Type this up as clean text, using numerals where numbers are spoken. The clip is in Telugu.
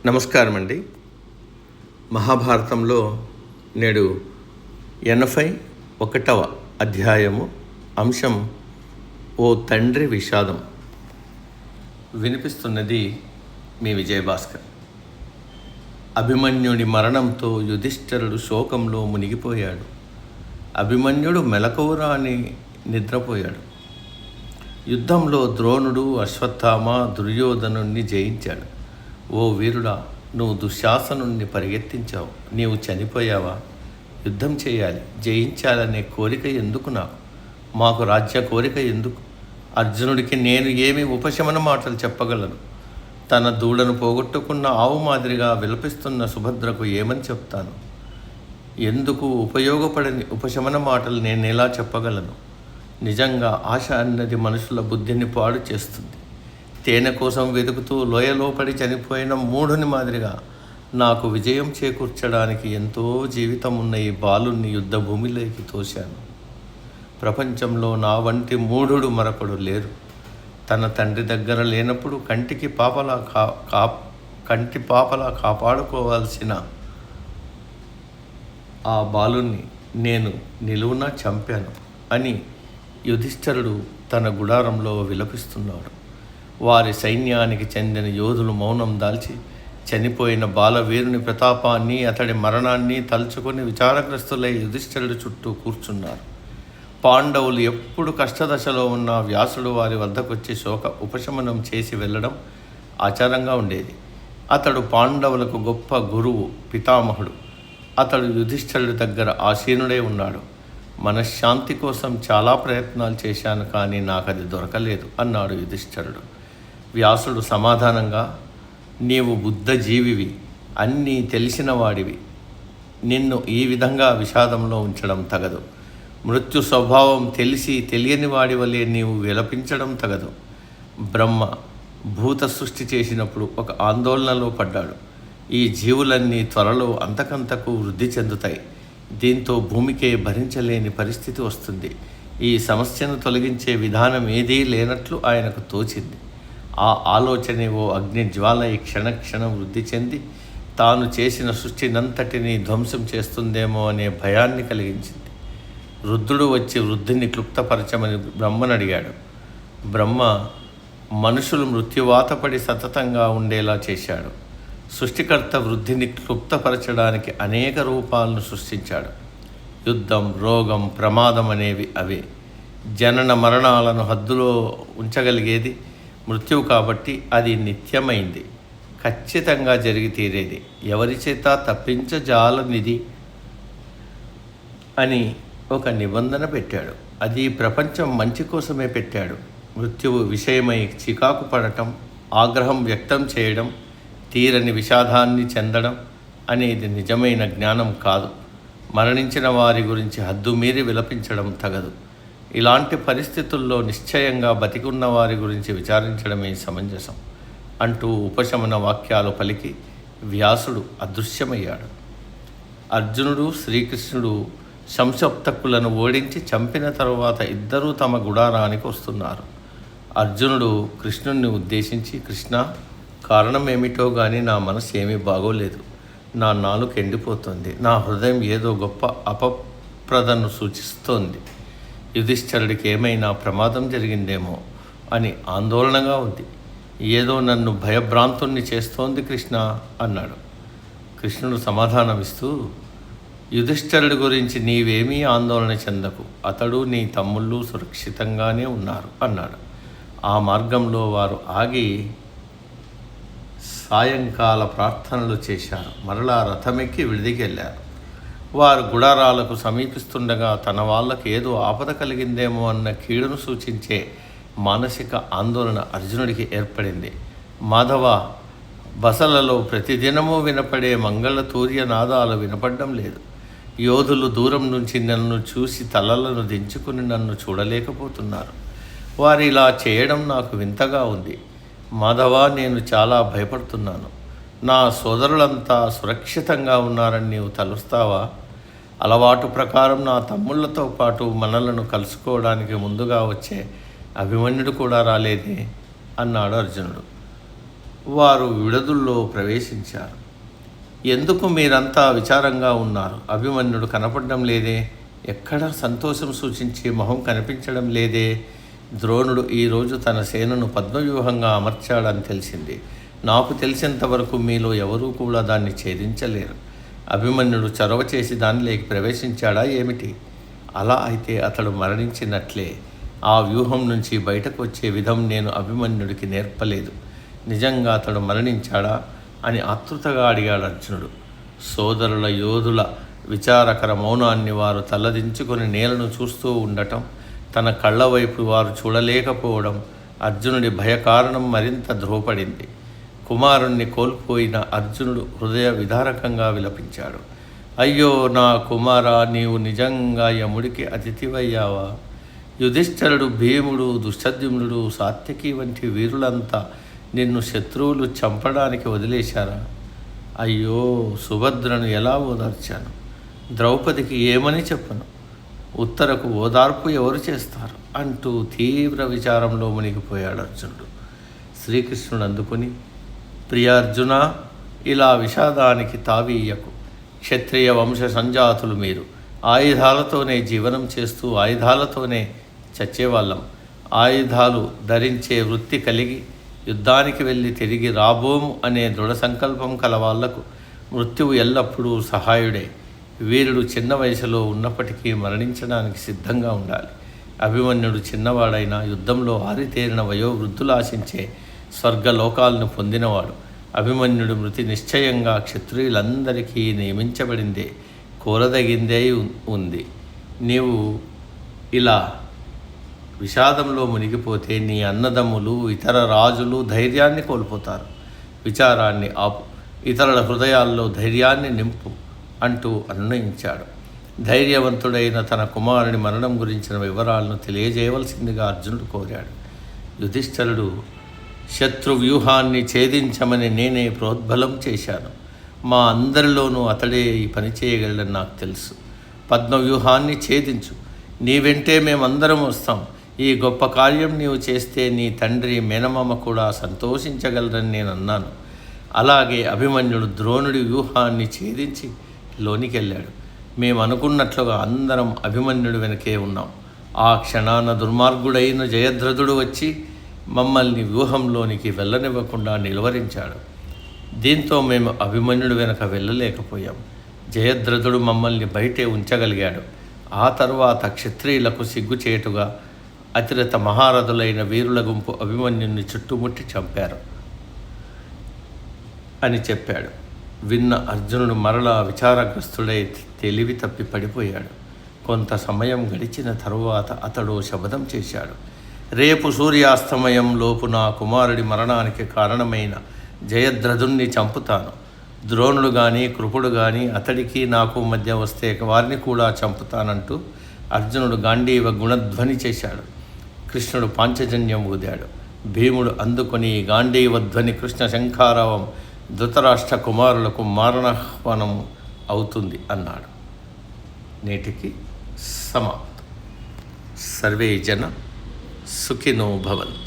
నమస్కారం అండి. మహాభారతంలో నేడు 81వ అధ్యాయము అంశం ఓ తండ్రి విషాదం. వినిపిస్తున్నది మీ విజయభాస్కర్. అభిమన్యుడి మరణంతో యుధిష్ఠిరుడు శోకంలో మునిగిపోయాడు. అభిమన్యుడు మెలకువరాని నిద్రపోయాడు. యుద్ధంలో ద్రోణుడు అశ్వత్థామ దుర్యోధనుణ్ణి జయించాడు. ఓ వీరుడా, నువ్వు దుశ్శాసనుణ్ణి పరిగెత్తించావు. నీవు చనిపోయావా? యుద్ధం చేయాలి, జయించాలనే కోరిక ఎందుకు? మాకు రాజ్య కోరిక ఎందుకు? అర్జునుడికి నేను ఏమి ఉపశమన మాటలు చెప్పగలను? తన దూడను పోగొట్టుకున్న ఆవు మాదిరిగా విలపిస్తున్న సుభద్రకు ఏమని చెప్తాను? ఎందుకు ఉపయోగపడని ఉపశమన మాటలు నేను ఎలా చెప్పగలను? నిజంగా ఆశ అన్నది మనుషుల బుద్ధిని పాడు చేస్తుంది. తేనె కోసం వెతుకుతూ లోయలో పడి చనిపోయిన మూఢుని మాదిరిగా నాకు విజయం చేకూర్చడానికి ఎంతో జీవితం ఉన్న ఈ బాలుని యుద్ధ భూమిలోకి తోశాను. ప్రపంచంలో నా వంటి మూఢుడు మరొకడు లేరు. తన తండ్రి దగ్గర లేనప్పుడు కంటి పాపలా కాపాడుకోవాల్సిన ఆ బాలుని నేను నిలువున చంపాను అని యుధిష్ఠిరుడు తన గుడారంలో విలపిస్తున్నాడు. వారి సైన్యానికి చెందిన యోధులు మౌనం దాల్చి చనిపోయిన బాలవీరుని ప్రతాపాన్ని, అతడి మరణాన్ని తలుచుకొని విచారగ్రస్తులై యుధిష్ఠిరుడి చుట్టూ కూర్చున్నారు. పాండవులు ఎప్పుడు కష్టదశలో ఉన్న వ్యాసుడు వారి వద్దకొచ్చి శోక ఉపశమనం చేసి వెళ్ళడం ఆచారంగా ఉండేది. అతడు పాండవులకు గొప్ప గురువు, పితామహుడు. అతడు యుధిష్ఠిరుడి దగ్గర ఆసీనుడై ఉన్నాడు. మనశ్శాంతి కోసం చాలా ప్రయత్నాలు చేశాను, కానీ నాకు అది దొరకలేదు అన్నాడు యుధిష్ఠిరుడు. వ్యాసుడు సమాధానంగా, నీవు బుద్ధజీవివి, అన్నీ తెలిసిన వాడివి. నిన్ను ఈ విధంగా విషాదంలో ఉంచడం తగదు. మృత్యు స్వభావం తెలిసి తెలియని వాడి వలె నీవు విలపించడం తగదు. బ్రహ్మ భూత సృష్టి చేసినప్పుడు ఒక ఆందోళనలో పడ్డాడు. ఈ జీవులన్నీ త్వరలో అంతకంతకు వృద్ధి చెందుతాయి. దీంతో భూమికే భరించలేని పరిస్థితి వస్తుంది. ఈ సమస్యను తొలగించే విధానం ఏదీ లేనట్లు ఆయనకు తోచింది. ఆ ఆలోచనే ఓ అగ్ని జ్వాల ఈ క్షణక్షణం వృద్ధి చెంది తాను చేసిన సృష్టినంతటినీ ధ్వంసం చేస్తుందేమో అనే భయాన్ని కలిగించింది. రుద్రుడు వచ్చి వృద్ధిని క్లుప్తపరచమని బ్రహ్మను అడిగాడు. బ్రహ్మ మనుషులు మృత్యువాతపడి సతతంగా ఉండేలా చేశాడు. సృష్టికర్త వృద్ధిని క్లుప్తపరచడానికి అనేక రూపాలను సృష్టించాడు. యుద్ధం, రోగం, ప్రమాదం అనేవి అవే. జనన మరణాలను హద్దులో ఉంచగలిగేది మృత్యువు కాబట్టి అది నిత్యమైంది, ఖచ్చితంగా జరిగి తీరేది, ఎవరి చేత తప్పించజాలనిది అని ఒక నిబంధన పెట్టాడు. అది ప్రపంచం మంచి కోసమే పెట్టాడు. మృత్యువు విషయమై చికాకు పడటం, ఆగ్రహం వ్యక్తం చేయడం, తీరని విషాదాన్ని చెందడం అనేది నిజమైన జ్ఞానం కాదు. మరణించిన వారి గురించి హద్దుమీరి విలపించడం తగదు. ఇలాంటి పరిస్థితుల్లో నిశ్చయంగా బతికున్న వారి గురించి విచారించడమే సమంజసం అంటూ ఉపశమన వాక్యాలు పలికి వ్యాసుడు అదృశ్యమయ్యాడు. అర్జునుడు, శ్రీకృష్ణుడు సంసప్తకులను ఓడించి చంపిన తరువాత ఇద్దరూ తమ గుడారానికి వస్తున్నారు. అర్జునుడు కృష్ణుణ్ణి ఉద్దేశించి, కృష్ణ, కారణం ఏమిటో కానీ నా మనసు ఏమీ బాగోలేదు. నా నాలుక ఎండిపోతుంది. నా హృదయం ఏదో గొప్ప అపప్రదను సూచిస్తోంది. యుధిష్ఠిరుడికి ఏమైనా ప్రమాదం జరిగిందేమో అని ఆందోళనగా ఉంది. ఏదో నన్ను భయభ్రాంతుణ్ణి చేస్తోంది కృష్ణ అన్నాడు. కృష్ణుడు సమాధానమిస్తూ, యుధిష్ఠిరుడి గురించి నీవేమీ ఆందోళన చెందకు. అతడు, నీ తమ్ముళ్ళు సురక్షితంగానే ఉన్నారు అన్నాడు. ఆ మార్గంలో వారు ఆగి సాయంకాల ప్రార్థనలు చేశారు. మరలా రథమెక్కి విడిదికెళ్ళారు. వారు గుడారాలకు సమీపిస్తుండగా తన వాళ్ళకు ఏదో ఆపద కలిగిందేమో అన్న కీడును సూచించే మానసిక ఆందోళన అర్జునుడికి ఏర్పడింది. మాధవ, బసలలో ప్రతిదినమూ వినపడే మంగళతూర్య నాదాలు వినపడడం లేదు. యోధులు దూరం నుంచి నన్ను చూసి తలలను దించుకుని నన్ను చూడలేకపోతున్నారు. వారు ఇలా చేయడం నాకు వింతగా ఉంది. మాధవ, నేను చాలా భయపడుతున్నాను. నా సోదరులంతా సురక్షితంగా ఉన్నారని నీవు తలుస్తావా? అలవాటు ప్రకారం నా తమ్ముళ్లతో పాటు మనలను కలుసుకోవడానికి ముందుగా వచ్చే అభిమన్యుడు కూడా రాలేదే అన్నాడు అర్జునుడు. వారు విడదుల్లో ప్రవేశించారు. ఎందుకు మీరంతా విచారంగా ఉన్నారు? అభిమన్యుడు కనపడడం లేదే? ఎక్కడా సంతోషం సూచించే మొహం కనిపించడం లేదే? ద్రోణుడు ఈరోజు తన సేనను పద్మవ్యూహంగా అమర్చాడని తెలిసింది. నాకు తెలిసినంతవరకు మీలో ఎవరూ కూడా దాన్ని ఛేదించలేరు. అభిమన్యుడు చొరవ చేసి దానిలోకి ప్రవేశించాడా ఏమిటి? అలా అయితే అతడు మరణించినట్లే. ఆ వ్యూహం నుంచి బయటకు వచ్చే విధం నేను అభిమన్యుడికి నేర్పలేదు. నిజంగా అతడు మరణించాడా అని ఆతృతగా అడిగాడు అర్జునుడు. సోదరుల యోధుల విచారకర మౌనాన్ని వారు తలదించుకొని నేలను చూస్తూ ఉండటం, తన కళ్ళ వైపు వారు చూడలేకపోవడం అర్జునుడి భయకారణం మరింత ధ్రువపడింది. కుమారుణ్ణి కోల్పోయిన అర్జునుడు హృదయ విదారకంగా విలపించాడు. అయ్యో నా కుమారా, నీవు నిజంగా యముడికి అతిథివయ్యావా? యుధిష్ఠిరుడు, భీముడు, దుష్టద్యుమ్నుడు, సాత్యకి వంటి వీరులంతా నిన్ను శత్రువులు చంపడానికి వదిలేశారా? అయ్యో, సుభద్రను ఎలా ఓదార్చాను? ద్రౌపదికి ఏమని చెప్పను? ఉత్తరకు ఓదార్పు ఎవరు చేస్తారు అంటూ తీవ్ర విచారంలో మునిగిపోయాడు అర్జునుడు. శ్రీకృష్ణుడు అందుకుని, ప్రియార్జున, ఇలా విషాదానికి తావీయకు. క్షత్రియ వంశ సంజాతులు మీరు. ఆయుధాలతోనే జీవనం చేస్తూ ఆయుధాలతోనే చచ్చేవాళ్ళం. ఆయుధాలు ధరించే వృత్తి కలిగి యుద్ధానికి వెళ్ళి తిరిగి రాబోము అనే దృఢ సంకల్పం కల వాళ్లకు మృత్యువు ఎల్లప్పుడూ సహాయుడే. వీరుడు చిన్న వయసులో ఉన్నప్పటికీ మరణించడానికి సిద్ధంగా ఉండాలి. అభిమన్యుడు చిన్నవాడైన యుద్ధంలో ఆరితేరిన వయోవృద్ధులు ఆశించే స్వర్గలోకాలను పొందినవాడు. అభిమన్యుడు మృతి నిశ్చయంగా క్షత్రియులందరికీ నియమించబడిందే, కోరదగిందే ఉంది. నీవు ఇలా విషాదంలో మునిగిపోతే నీ అన్నదమ్ములు, ఇతర రాజులు ధైర్యాన్ని కోల్పోతారు. విచారాన్ని ఆపు, ఇతరుల హృదయాల్లో ధైర్యాన్ని నింపు అంటూ అన్వయించాడు. ధైర్యవంతుడైన తన కుమారుని మరణం గురించిన వివరాలను తెలియజేయవలసిందిగా అర్జునుడు కోరాడు. యుధిష్ఠిరుడు, శత్రువ్యూహాన్ని ఛేదించమని నేనే ప్రోద్బలం చేశాను. మా అందరిలోనూ అతడే ఈ పని చేయగలడని నాకు తెలుసు. పద్మవ్యూహాన్ని ఛేదించు, నీ వెంటే మేమందరం వస్తాం. ఈ గొప్ప కార్యం నీవు చేస్తే నీ తండ్రి మేనమామ కూడా సంతోషించగలరని నేను అన్నాను. అలాగే అభిమన్యుడు ద్రోణుడి వ్యూహాన్ని ఛేదించి లోనికి వెళ్ళాడు. మేము అనుకున్నట్లుగా అందరం అభిమన్యుడి వెనకే ఉన్నాం. ఆ క్షణాన దుర్మార్గుడైన జయద్రథుడు వచ్చి మమ్మల్ని వ్యూహంలోనికి వెళ్ళనివ్వకుండా నిలువరించాడు. దీంతో మేము అభిమన్యుడి వెనక వెళ్ళలేకపోయాం. జయద్రథుడు మమ్మల్ని బయటే ఉంచగలిగాడు. ఆ తరువాత క్షత్రియులకు సిగ్గుచేటుగా అతిరథ మహారథులైన వీరుల గుంపు అభిమన్యుని చుట్టుముట్టి చంపారు అని చెప్పాడు. విన్న అర్జునుడు మరలా విచారగ్రస్తుడై తెలివి తప్పి పడిపోయాడు. కొంత సమయం గడిచిన తరువాత అతడు శపథం చేశాడు. రేపు సూర్యాస్తమయం లోపు నా కుమారుడి మరణానికి కారణమైన జయద్రథుణ్ణి చంపుతాను. ద్రోణుడు కానీ కృపుడు కానీ అతడికి నాకు మధ్య వస్తే వారిని కూడా చంపుతానంటూ అర్జునుడు గాంధీవ గుణధ్వని చేశాడు. కృష్ణుడు పాంచజన్యం ఊదాడు. భీముడు అందుకొని గాంధీవధ్వని కృష్ణ శంఖారావం ధృతరాష్ట్ర కుమారులకు మారణాహ్వానం అవుతుంది అన్నాడు. నేటికి సమాప్తం. సర్వే జన సుఖినో భవంతు.